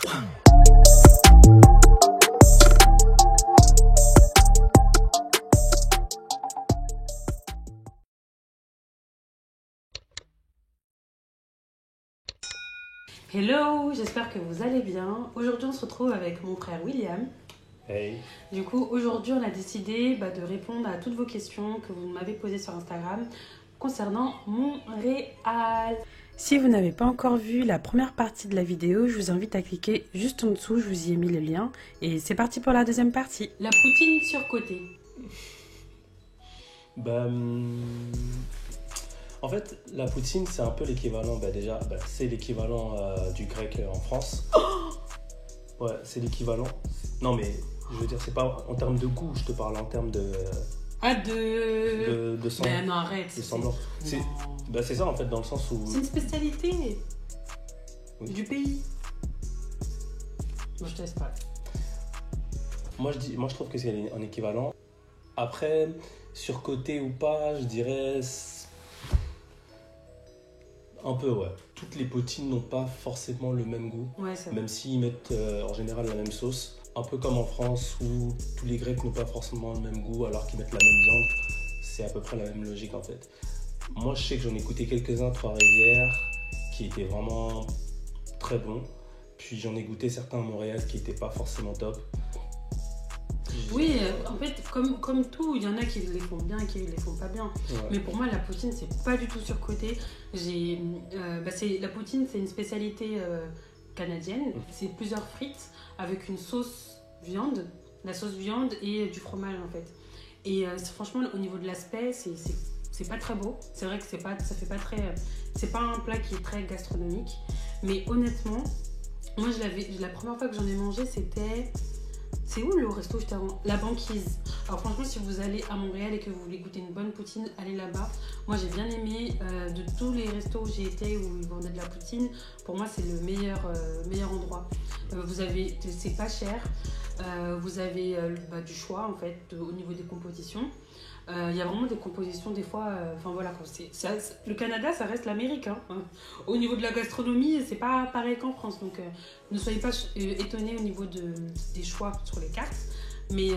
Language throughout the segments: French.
Hello, j'espère que vous allez bien. Aujourd'hui, on se retrouve avec mon frère William. Hey. Du coup, aujourd'hui, on a décidé de répondre à toutes vos questions que vous m'avez posées sur Instagram concernant Montréal. Si vous n'avez pas encore vu la première partie de la vidéo, je vous invite à cliquer juste en dessous, je vous y ai mis le lien. Et c'est parti pour la deuxième partie. La poutine surcotée. En fait, la poutine, c'est un peu l'équivalent, c'est l'équivalent du grec en France. Ouais, c'est l'équivalent. Non, mais je veux dire, c'est pas en termes de goût, je te parle en termes de... de sang. Mais non, arrête. De semblant. C'est ça, en fait, dans le sens où... C'est une spécialité du pays. Moi, je te laisse pas. Moi, je trouve que c'est un équivalent. Après, surcoté ou pas, je dirais... Un peu, ouais. Toutes les poutines n'ont pas forcément le même goût, ouais, c'est même s'ils mettent en général la même sauce. Un peu comme en France où tous les Grecs n'ont pas forcément le même goût alors qu'ils mettent la même viande. C'est à peu près la même logique en fait. Moi, je sais que j'en ai goûté quelques-uns, Trois-Rivières, qui étaient vraiment très bons. Puis j'en ai goûté certains à Montréal qui n'étaient pas forcément top. Oui, en fait, comme tout, il y en a qui les font bien et qui les font pas bien. Ouais. Mais pour moi, la poutine, c'est pas du tout surcoté. La poutine, c'est une spécialité canadienne. C'est plusieurs frites avec une sauce viande, la sauce viande et du fromage en fait. Et franchement, au niveau de l'aspect, c'est pas très beau. C'est vrai que c'est pas un plat qui est très gastronomique. Mais honnêtement, moi, la première fois que j'en ai mangé, c'était... C'est où le resto juste avant ? La Banquise. Alors franchement, si vous allez à Montréal et que vous voulez goûter une bonne poutine, allez là-bas. Moi, j'ai bien aimé. De tous les restos où j'ai été où ils vendaient de la poutine, pour moi, c'est le meilleur endroit. C'est pas cher. Vous avez du choix, en fait, au niveau des compositions. Il y a vraiment des compositions des fois, le Canada ça reste l'Amérique hein. Au niveau de la gastronomie c'est pas pareil qu'en France donc ne soyez pas étonnés au niveau des choix sur les cartes mais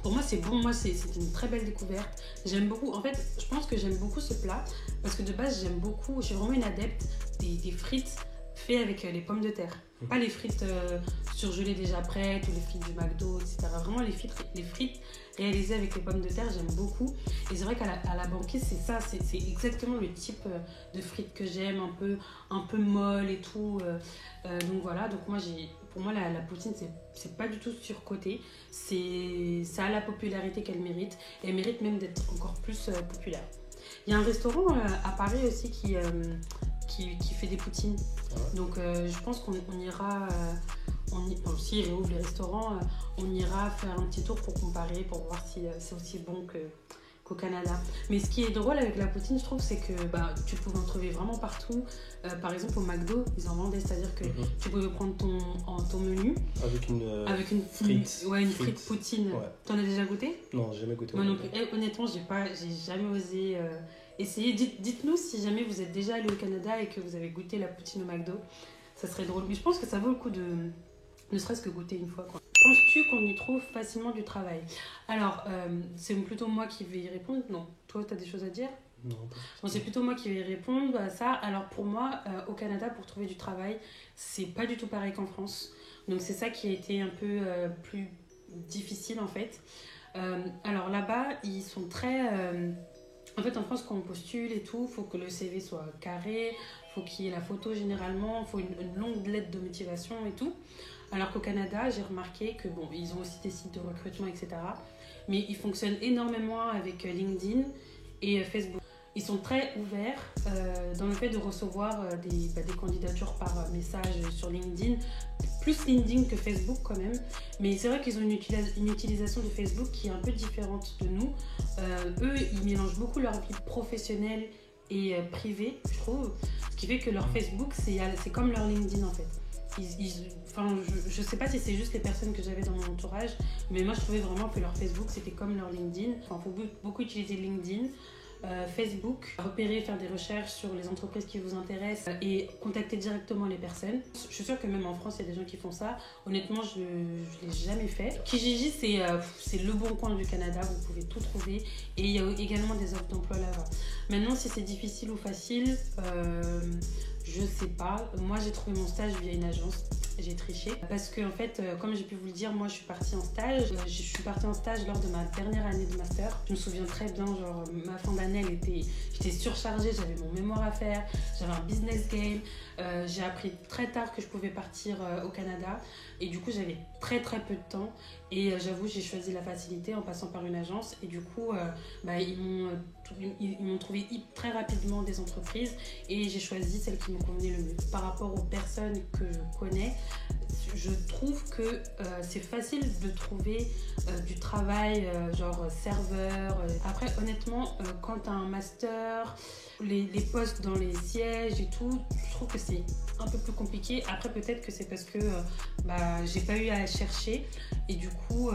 pour moi c'est bon, c'est une très belle découverte, j'aime beaucoup, en fait je pense que j'aime beaucoup ce plat parce que de base je suis vraiment une adepte des frites faites avec les pommes de terre, pas les frites surgelées déjà prêtes ou les frites du McDo etc, vraiment les frites réalisées avec les pommes de terre, j'aime beaucoup. Et c'est vrai qu'à la banquise, c'est ça, c'est exactement le type de frites que j'aime, un peu molle et tout. Donc voilà, donc pour moi, la poutine, c'est pas du tout surcoté. Ça a la popularité qu'elle mérite. Et elle mérite même d'être encore plus populaire. Il y a un restaurant à Paris aussi qui fait des poutines. Donc je pense qu'on ira... si ils réouvrent les restaurants, on ira faire un petit tour pour comparer, pour voir si c'est aussi bon qu'au Canada. Mais ce qui est drôle avec la poutine, je trouve, c'est que tu pouvais en trouver vraiment partout. Par exemple, au McDo, ils en vendaient, c'est-à-dire que tu pouvais prendre ton menu avec une frite. Ouais, une frite poutine. Ouais. T'en as déjà goûté ? Non, j'ai jamais goûté. Moi non plus. Honnêtement, j'ai jamais osé essayer. Dites-nous si jamais vous êtes déjà allé au Canada et que vous avez goûté la poutine au McDo. Ça serait drôle. Mais je pense que ça vaut le coup ne serait-ce que goûter une fois, quoi. Penses-tu qu'on y trouve facilement du travail ? Alors, c'est plutôt moi qui vais y répondre. Non, toi, tu as des choses à dire ? Non. Bon, c'est plutôt moi qui vais y répondre à ça. Alors, pour moi, au Canada, pour trouver du travail, c'est pas du tout pareil qu'en France. Donc, c'est ça qui a été un peu plus difficile, en fait. Alors, là-bas, ils sont très... En fait, en France, quand on postule et tout, il faut que le CV soit carré, il faut qu'il y ait la photo généralement, il faut une longue lettre de motivation et tout. Alors qu'au Canada, j'ai remarqué que ils ont aussi des sites de recrutement, etc. Mais ils fonctionnent énormément avec LinkedIn et Facebook. Ils sont très ouverts dans le fait de recevoir des candidatures par message sur LinkedIn. Plus LinkedIn que Facebook quand même. Mais c'est vrai qu'ils ont une utilisation de Facebook qui est un peu différente de nous. Eux, ils mélangent beaucoup leur vie professionnelle et privée, je trouve. Ce qui fait que leur Facebook, c'est comme leur LinkedIn en fait. Je sais pas si c'est juste les personnes que j'avais dans mon entourage, mais moi je trouvais vraiment que leur Facebook c'était comme leur LinkedIn. Il faut beaucoup utiliser LinkedIn. Facebook, repérer, faire des recherches sur les entreprises qui vous intéressent et contacter directement les personnes. Je suis sûre que même en France, il y a des gens qui font ça. Honnêtement, je ne l'ai jamais fait. Kijiji, c'est le bon coin du Canada, vous pouvez tout trouver. Et il y a également des offres d'emploi là-bas. Maintenant, si c'est difficile ou facile, je sais pas. Moi, j'ai trouvé mon stage via une agence. J'ai triché parce que en fait, comme j'ai pu vous le dire, moi je suis partie en stage. Je suis partie en stage lors de ma dernière année de master. Je me souviens très bien, genre ma fin d'année, j'étais surchargée, j'avais mon mémoire à faire, j'avais un business game. J'ai appris très tard que je pouvais partir au Canada et du coup j'avais très peu de temps et j'avoue j'ai choisi la facilité en passant par une agence et du coup ils m'ont trouvé très rapidement des entreprises et j'ai choisi celle qui me convenait le mieux. Par rapport aux personnes que je connais, je trouve que c'est facile de trouver du travail genre serveur. Après honnêtement, quand tu as un master, les postes dans les sièges et tout, je trouve que c'est un peu plus compliqué. Après peut-être que c'est parce que j'ai pas eu à chercher et du coup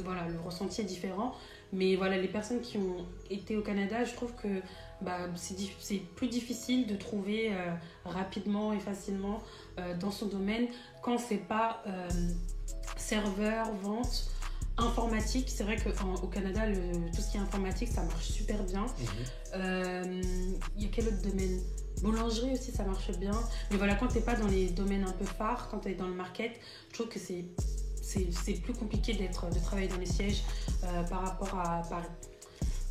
voilà, le ressenti est différent. Mais voilà, les personnes qui ont été au Canada, je trouve que c'est plus difficile de trouver rapidement et facilement dans son domaine quand c'est pas serveur, vente, informatique. C'est vrai qu'au Canada, tout ce qui est informatique, ça marche super bien. Il y a quel autre domaine ? Boulangerie aussi, ça marche bien. Mais voilà, quand t'es pas dans les domaines un peu phares, quand t'es dans le market, je trouve que c'est plus compliqué de travailler dans les sièges par rapport à Paris.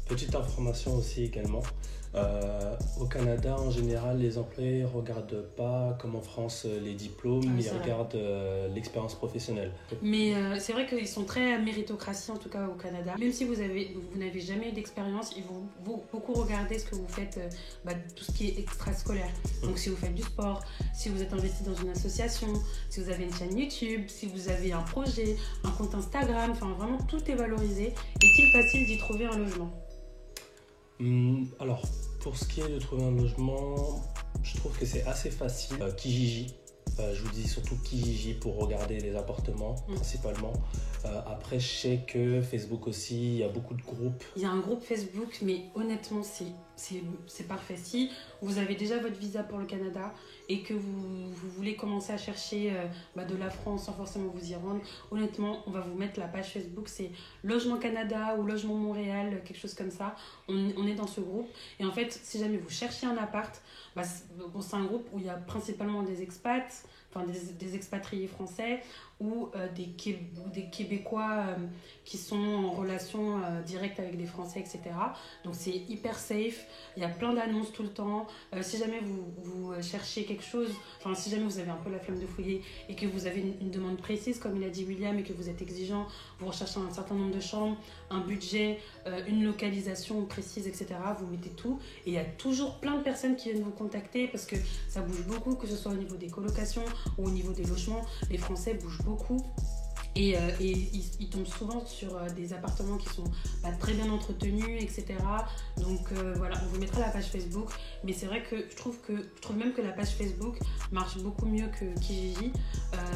Petite information aussi également. Au Canada, en général, les employés ne regardent pas, comme en France, les diplômes, ils regardent l'expérience professionnelle. Mais c'est vrai qu'ils sont très méritocratie, en tout cas au Canada. Même si vous n'avez jamais eu d'expérience, ils vont beaucoup regarder ce que vous faites, tout ce qui est extrascolaire. Donc si vous faites du sport, si vous êtes investi dans une association, si vous avez une chaîne YouTube, si vous avez un projet, un compte Instagram, enfin vraiment tout est valorisé. Est-il facile d'y trouver un logement ? Alors, pour ce qui est de trouver un logement, je trouve que c'est assez facile. Kijiji, je vous dis surtout Kijiji pour regarder les appartements principalement. Après, je sais que Facebook aussi, il y a beaucoup de groupes. Il y a un groupe Facebook, mais honnêtement, c'est parfait. Si vous avez déjà votre visa pour le Canada et que vous voulez commencer à chercher de la France sans forcément vous y rendre, honnêtement, on va vous mettre la page Facebook, c'est Logement Canada ou Logement Montréal, quelque chose comme ça. On est dans ce groupe. Et en fait, si jamais vous cherchez un appart, c'est un groupe où il y a principalement des expats, enfin des expatriés français ou des Québécois qui sont en relation directe avec des Français, etc. Donc c'est hyper safe, il y a plein d'annonces tout le temps. Si jamais vous cherchez quelque chose, enfin si jamais vous avez un peu la flemme de fouiller et que vous avez une demande précise, comme il a dit William, et que vous êtes exigeant, vous recherchez un certain nombre de chambres, un budget, une localisation précise, etc. Vous mettez tout et il y a toujours plein de personnes qui viennent vous contacter parce que ça bouge beaucoup, que ce soit au niveau des colocations ou au niveau des logements. Les Français bougent beaucoup. Et ils tombent souvent sur des appartements qui sont très bien entretenus, etc. Donc voilà, on vous mettra la page Facebook. Mais c'est vrai que je trouve même que la page Facebook marche beaucoup mieux que Kijiji.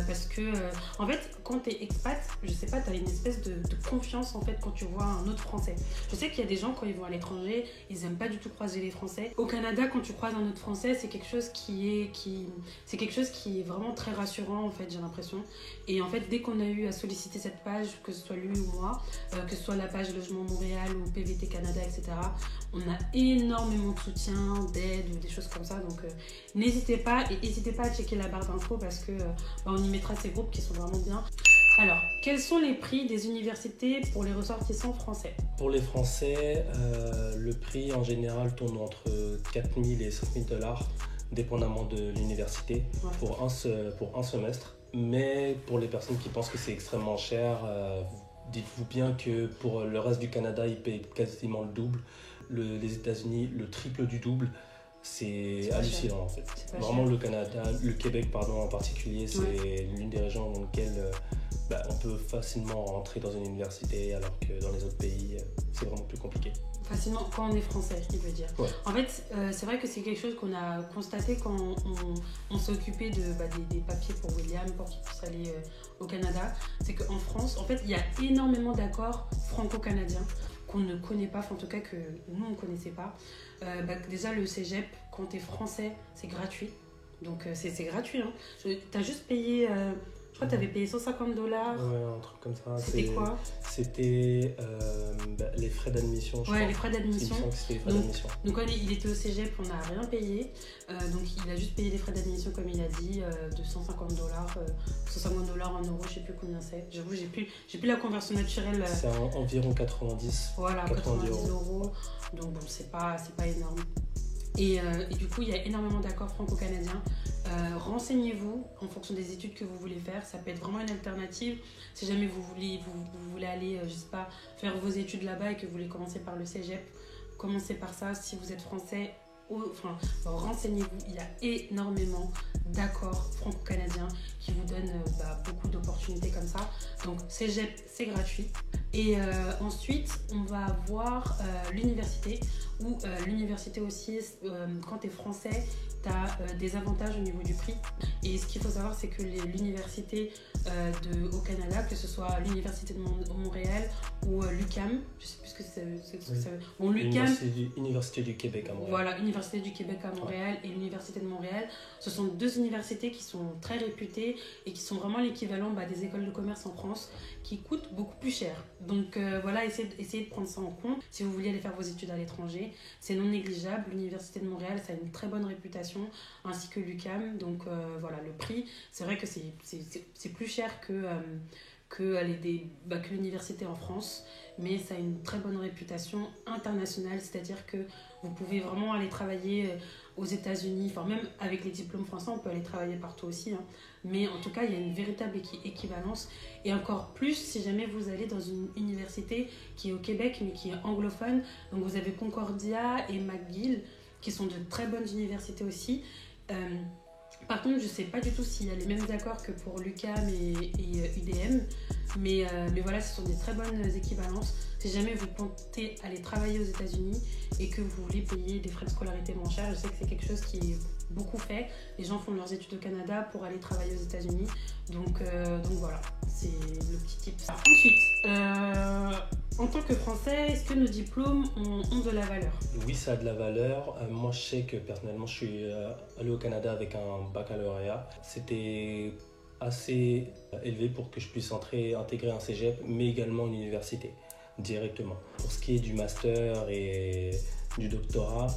Parce que, en fait, quand tu es expat, je sais pas, tu as une espèce de confiance en fait quand tu vois un autre Français. Je sais qu'il y a des gens, quand ils vont à l'étranger, ils aiment pas du tout croiser les Français. Au Canada, quand tu croises un autre Français, c'est quelque chose qui est vraiment très rassurant, en fait, j'ai l'impression. Et en fait, dès qu'on a eu à solliciter cette page, que ce soit lui ou moi, que ce soit la page Logement Montréal ou PVT Canada, etc., on a énormément de soutien, d'aide, des choses comme ça. Donc n'hésitez pas à checker la barre d'infos parce que on y mettra ces groupes qui sont vraiment bien. Alors, quels sont les prix des universités pour les ressortissants français ? Pour les Français, le prix en général tourne entre 4 000 et 5 000 $, dépendamment de l'université, pour un semestre. Mais pour les personnes qui pensent que c'est extrêmement cher, dites-vous bien que pour le reste du Canada, ils payent quasiment le double. Les États-Unis, le triple du double. C'est hallucinant en fait. Vraiment le Canada, le Québec en particulier, c'est l'une des régions dans lesquelles on peut facilement rentrer dans une université alors que dans les autres pays, c'est vraiment plus compliqué. Facilement quand on est français, il veut dire. Ouais. En fait, c'est vrai que c'est quelque chose qu'on a constaté quand on s'est occupé des papiers pour William pour qu'il puisse aller au Canada. C'est qu'en France, en fait, il y a énormément d'accords franco-canadiens qu'on ne connaît pas, enfin en tout cas que nous on ne connaissait pas. Déjà le cégep, quand tu es français, c'est gratuit. Donc c'est gratuit. Hein. Tu as juste payé, je crois que tu avais payé $150. Ouais, un truc comme ça. C'était quoi? C'était les frais d'admission, je crois. Les frais d'admission. Il me semble que c'était les frais d'admission. Donc il était au cégep, on n'a rien payé. Donc il a juste payé les frais d'admission comme il a dit, de $150, $150 en euros, je sais plus combien c'est. J'avoue, j'ai plus la conversion naturelle. C'est environ 90. Voilà, 90 euros. Donc bon, c'est pas énorme. Et du coup, il y a énormément d'accords franco-canadiens. Renseignez-vous en fonction des études que vous voulez faire. Ça peut être vraiment une alternative. Si jamais vous voulez aller, je sais pas, faire vos études là-bas et que vous voulez commencer par le cégep, commencez par ça. Si vous êtes français, renseignez-vous. Il y a énormément d'accords franco-canadiens qui vous donnent beaucoup d'opportunités comme ça. Donc, cégep, c'est gratuit. Et ensuite, on va avoir l'université, où l'université aussi, quand tu es français, tu as des avantages au niveau du prix. Et ce qu'il faut savoir, c'est que l'université au Canada, que ce soit l'université de Montréal ou l'UQAM, je sais plus ce que ça veut. Bon, l'UQAM, Université du Québec à Montréal. Voilà, Université du Québec à Montréal et l'Université de Montréal. Ce sont deux universités qui sont très réputées et qui sont vraiment l'équivalent des écoles de commerce en France, qui coûtent beaucoup plus cher. Donc voilà, essayez de prendre ça en compte. Si vous voulez aller faire vos études à l'étranger, c'est non négligeable. L'Université de Montréal, ça a une très bonne réputation, ainsi que l'UQAM. Donc voilà, le prix, c'est vrai que c'est plus cher que l'université en France, mais ça a une très bonne réputation internationale, c'est-à-dire que vous pouvez vraiment aller travailler aux États-Unis, enfin même avec les diplômes français, on peut aller travailler partout aussi, hein. Mais en tout cas, il y a une véritable équivalence, et encore plus si jamais vous allez dans une université qui est au Québec, mais qui est anglophone. Donc vous avez Concordia et McGill, qui sont de très bonnes universités aussi. Par contre, je ne sais pas du tout s'il y a les mêmes accords que pour l'UQAM et UDM, mais voilà, ce sont des très bonnes équivalences. Si jamais vous comptez aller travailler aux États-Unis et que vous voulez payer des frais de scolarité moins chers, je sais que c'est quelque chose qui est beaucoup fait. Les gens font leurs études au Canada pour aller travailler aux États-Unis. Donc voilà, c'est le petit tip. Ensuite, en tant que Français, est-ce que nos diplômes ont de la valeur? Oui, ça a de la valeur. Moi, je sais que personnellement, je suis allé au Canada avec un baccalauréat. C'était assez élevé pour que je puisse intégrer un cégep, mais également une université directement. Pour ce qui est du master et du doctorat,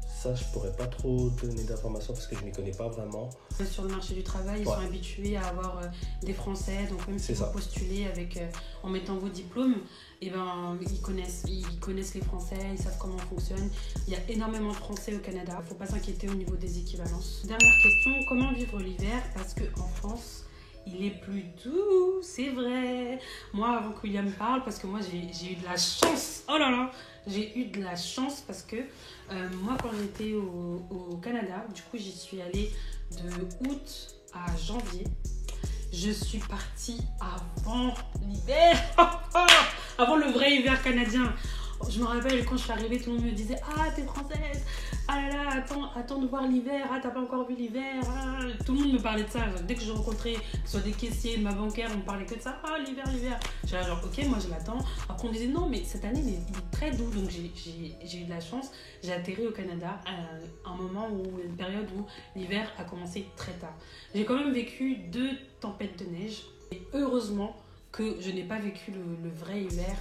ça, je pourrais pas trop donner d'informations parce que je m'y connais pas vraiment. Sur le marché du travail, ils sont habitués à avoir des Français, donc même si vous postulez en mettant vos diplômes, ils connaissent les Français, ils savent comment on fonctionne. Il y a énormément de Français au Canada, il ne faut pas s'inquiéter au niveau des équivalences. Dernière question, comment vivre l'hiver? Parce qu'en France, il est plus doux, c'est vrai. Moi, avant que William parle, parce que moi j'ai eu de la chance, oh là là, j'ai eu de la chance parce que moi, quand j'étais au Canada, du coup, j'y suis allée de août à janvier. Je suis partie avant l'hiver, avant le vrai hiver canadien. Je me rappelle, quand je suis arrivée, tout le monde me disait « Ah, t'es française, ah là là, attends de voir l'hiver, ah, t'as pas encore vu l'hiver, ah. » Tout le monde me parlait de ça. Dès que je rencontrais, soit des caissiers, ma bancaire, on me parlait que de ça. « Ah, l'hiver. » J'étais genre « Ok, moi je l'attends. » Après, on disait « Non, mais cette année, il est très doux. » Donc, j'ai eu de la chance. J'ai atterri au Canada à un moment une période où l'hiver a commencé très tard. J'ai quand même vécu 2 tempêtes de neige. Et heureusement que je n'ai pas vécu le vrai hiver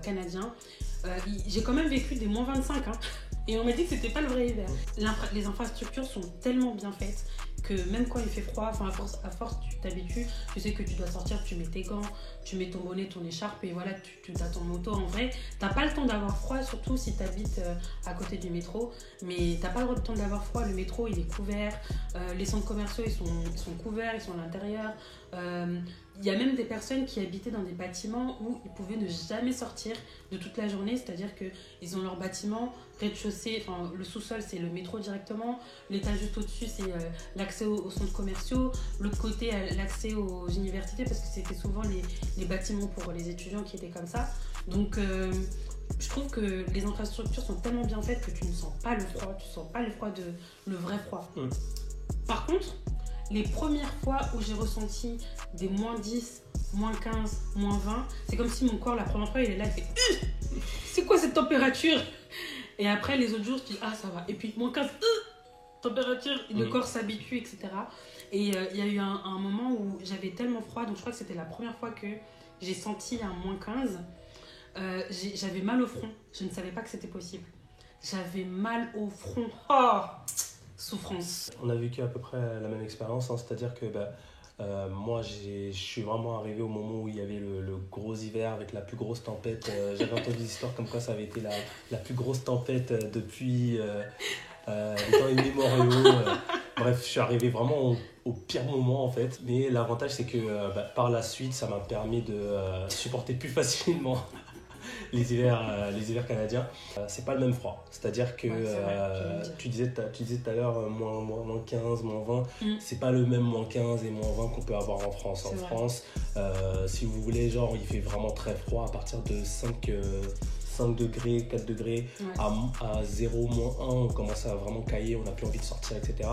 canadien. J'ai quand même vécu des moins 25, hein, et on m'a dit que c'était pas le vrai hiver. Les infrastructures sont tellement bien faites que même quand il fait froid, à force tu t'habitues, tu sais que tu dois sortir, tu mets tes gants, tu mets ton bonnet, ton écharpe et voilà, tu as ton moto. En vrai, t'as pas le temps d'avoir froid, surtout si tu habites à côté du métro, mais t'as pas le temps d'avoir froid, le métro il est couvert, les centres commerciaux ils sont couverts, ils sont à l'intérieur. Il y a même des personnes qui habitaient dans des bâtiments où ils pouvaient ne jamais sortir de toute la journée, c'est-à-dire qu'ils ont leur bâtiment, rez-de-chaussée, enfin le sous-sol c'est le métro directement, l'étage juste au-dessus c'est l'accès aux centres commerciaux, l'autre côté l'accès aux universités parce que c'était souvent les bâtiments pour les étudiants qui étaient comme ça. Donc je trouve que les infrastructures sont tellement bien faites que tu ne sens pas le froid, tu ne sens pas le vrai froid. Par contre, les premières fois où j'ai ressenti des moins 10, moins 15, moins 20, c'est comme si mon corps, la première fois, il est là, il fait c'est quoi cette température? Et après, les autres jours, je dis ah, ça va. Et puis, moins 15, température, le corps s'habitue, etc. Et il y a eu un moment où j'avais tellement froid, donc je crois que c'était la première fois que j'ai senti un moins 15. J'avais mal au front, je ne savais pas que c'était possible. J'avais mal au front. Oh, souffrance. On a vécu à peu près la même expérience, hein, c'est-à-dire que moi je suis vraiment arrivé au moment où il y avait le gros hiver avec la plus grosse tempête. J'avais entendu des histoires comme quoi ça avait été la plus grosse tempête depuis les temps immémoriaux. Bref, je suis arrivé vraiment au pire moment en fait. Mais l'avantage c'est que par la suite ça m'a permis de supporter plus facilement les hivers canadiens. C'est pas le même froid, c'est-à-dire que tu disais tout à l'heure moins 15, moins 20, c'est pas le même moins 15 et moins 20 qu'on peut avoir en France. En France, si vous voulez, genre il fait vraiment très froid à partir de 5 degrés, 4 degrés, à 0, moins 1, on commence à vraiment cailler, on n'a plus envie de sortir, etc.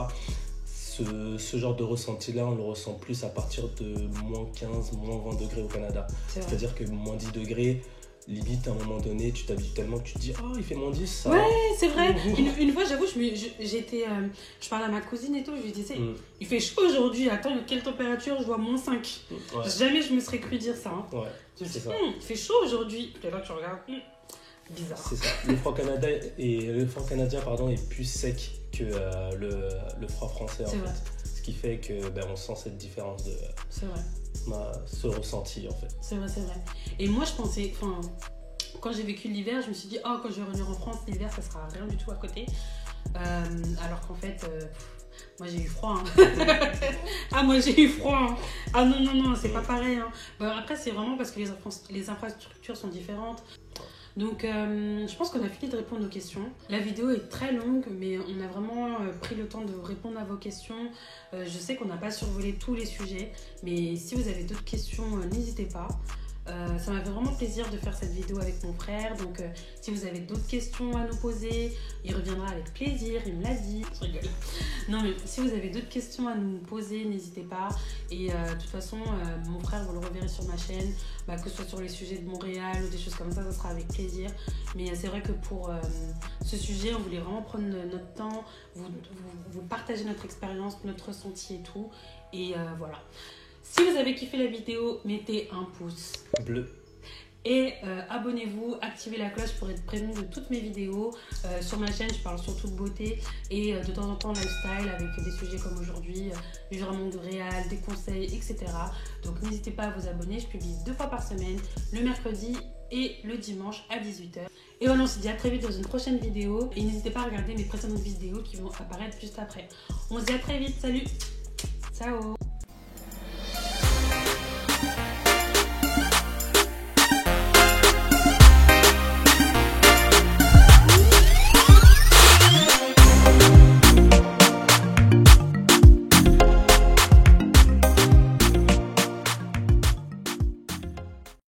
Ce genre de ressenti-là, on le ressent plus à partir de moins 15, moins 20 degrés au Canada. C'est-à-dire que moins 10 degrés, limite à un moment donné tu t'habitues tellement que tu te dis oh il fait moins 10 ça. Ouais c'est vrai. Une fois j'avoue je parlais à ma cousine et tout, je lui disais il fait chaud aujourd'hui, attends quelle température, je vois moins 5. Jamais je me serais cru dire ça, hein. Je me dis il fait chaud aujourd'hui, et là tu regardes bizarre. C'est ça, le froid canadien est plus sec que le froid français en fait. Ce qui fait que on sent cette différence de ce ressenti en fait. C'est vrai. Et moi je pensais, quand j'ai vécu l'hiver, je me suis dit oh quand je vais revenir en France l'hiver ça sera rien du tout à côté. Alors qu'en fait moi j'ai eu froid, hein. Moi j'ai eu froid, hein. Ah non c'est pas pareil, hein. Après c'est vraiment parce que les infrastructures sont différentes. Donc je pense qu'on a fini de répondre aux questions. La vidéo est très longue mais on a vraiment pris le temps de répondre à vos questions. Je sais qu'on n'a pas survolé tous les sujets, mais si vous avez d'autres questions, n'hésitez pas. Ça m'a fait vraiment plaisir de faire cette vidéo avec mon frère, donc si vous avez d'autres questions à nous poser, il reviendra avec plaisir, il me l'a dit. Je rigole. Non mais si vous avez d'autres questions à nous poser, n'hésitez pas. Et de toute façon, mon frère, vous le reverrez sur ma chaîne, que ce soit sur les sujets de Montréal ou des choses comme ça sera avec plaisir. Mais c'est vrai que pour ce sujet, on voulait vraiment prendre notre temps, vous partager notre expérience, notre ressenti et tout. Et voilà. Si vous avez kiffé la vidéo, mettez un pouce bleu. Et abonnez-vous, activez la cloche pour être prévenu de toutes mes vidéos. Sur ma chaîne, je parle surtout de beauté et de temps en temps lifestyle avec des sujets comme aujourd'hui, vivre un monde réel, des conseils, etc. Donc n'hésitez pas à vous abonner, je publie 2 fois par semaine, le mercredi et le dimanche à 18h. Et voilà, on se dit à très vite dans une prochaine vidéo. Et n'hésitez pas à regarder mes précédentes vidéos qui vont apparaître juste après. On se dit à très vite, salut, ciao.